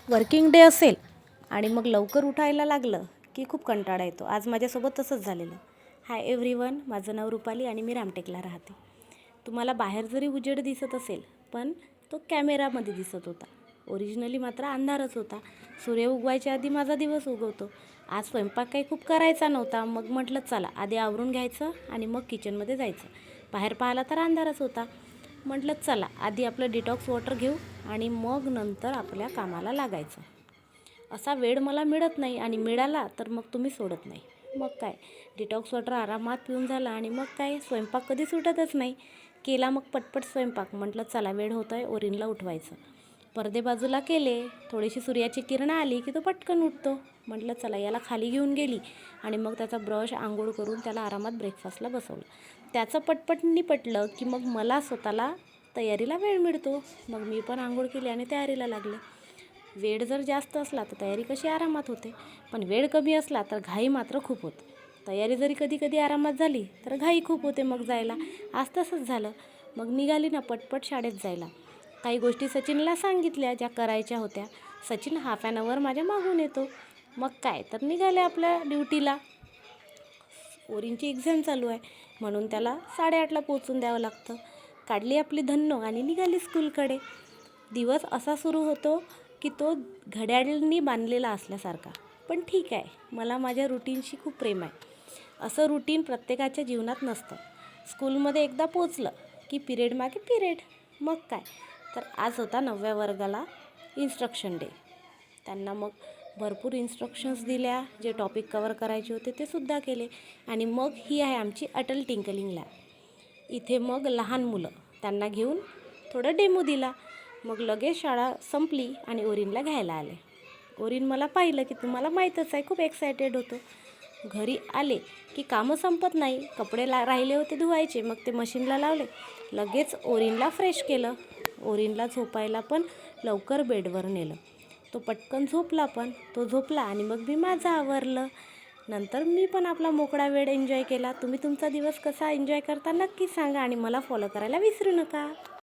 Working day असेल आणि मग लवकर उठायला लागलं की खूप कंटाळा येतो. आज माझ्यासोबत तसंच झालेलं. हाय एव्हरीवन, माझं नाव रुपाली आणि मी रामटेकला राहते. तुम्हाला बाहेर जरी उजेड दिसत असेल पण तो कॅमेरामध्ये दिसत होता. ओरिजिनली मात्र अंधारच होता. सूर्य उगवायच्या आधी माझा दिवस उगवतो. आज स्वयंपाक काही खूप करायचा नव्हता. मग म्हटलं चला आधी आवरून घ्यायचं आणि मग किचनमध्ये जायचं. बाहेर पाहिला तर अंधारच होता. म्हटलं चला आधी आपलं डिटॉक्स वॉटर घेऊ आणि मग नंतर आपल्या कामाला लागायचं. असा वेळ मला मिळत नाही आणि मिळाला तर मग तुम्ही सोडत नाही. मग काय, डिटॉक्स वॉटर आरामात पिऊन झाला आणि मग काय, स्वयंपाक कधी सुटतच नाही. केला मग पटपट स्वयंपाक. म्हटलं चला वेळ होत आहे, ओरिनला उठवायचं. पडदे बाजूला केले. थोडीशी सूर्याची किरणं आली की तो पटकन उठतो. म्हटलं चला याला खाली घेऊन गेली आणि मग त्याचा ब्रश आंघोळ करून त्याला आरामात ब्रेकफास्टला बसवलं. त्याचं पटपट निपटलं की मग मला स्वतःला तयारीला वेळ मिळतो. मग मी पण आंघोळ केली आणि तयारीला लागले. वेळ जर जास्त असला तर तयारी कशी आरामात होते, पण वेळ कमी असला तर घाई मात्र खूप होते. तयारी जरी कधी कधी आरामात झाली तर घाई खूप होते मग जायला. आज तसंच झालं. मग निघाली ना पटपट शाळेत जायला. काही गोष्टी सचिनला सांगितल्या ज्या करायच्या होत्या. सचिन हाफ ॲन अवर माझ्या मागून येतो. मग काय तर निघाले आपल्या ड्युटीला. ओरिनची एक्झाम चालू आहे म्हणून त्याला 8:30ला पोचून द्यावं लागतं. काढली आपली धन्नो आणि निघाली स्कूलकडे. दिवस असा सुरू होतो की तो घड्याळांनी बांधलेला असल्यासारखा. पण ठीक आहे, मला माझ्या रुटीनशी खूप प्रेम आहे. असं रुटीन प्रत्येकाच्या जीवनात नसतं. स्कूलमध्ये एकदा पोचलं की पिरियड मागे पिरियड. मग काय तर आज होता 9व्या वर्गाला इन्स्ट्रक्शन डे. त्यांना मग भरपूर इन्स्ट्रक्शन्स दिल्या. जे टॉपिक कवर करायचे होते ते सुद्धा केले. आणि मग ही आहे आमची अटल टिंकलिंग लॅब. इथे मग लहान मुलं, त्यांना घेऊन थोडं डेमो दिला. मग लगेच शाळा संपली आणि ओरिनला घ्यायला आले. ओरिन मला पाहिलं की तुम्हाला माहीतच आहे, खूप एक्सायटेड होतो. घरी आले की कामं संपत नाही. कपडे राहिले होते धुवायचे, मग ते मशीनला लावले. लगेच ओरिनला फ्रेश केलं. ओरिनला झोपायला पण लवकर बेडवर नेलं. तो पटकन झोपला पण. तो झोपला आणि मग मी माझं आवरलं. नंतर मी पण आपला मोकळा वेळ एन्जॉय केला. तुम्ही तुमचा दिवस कसा एन्जॉय करता नक्की सांगा आणि मला फॉलो करायला विसरू नका.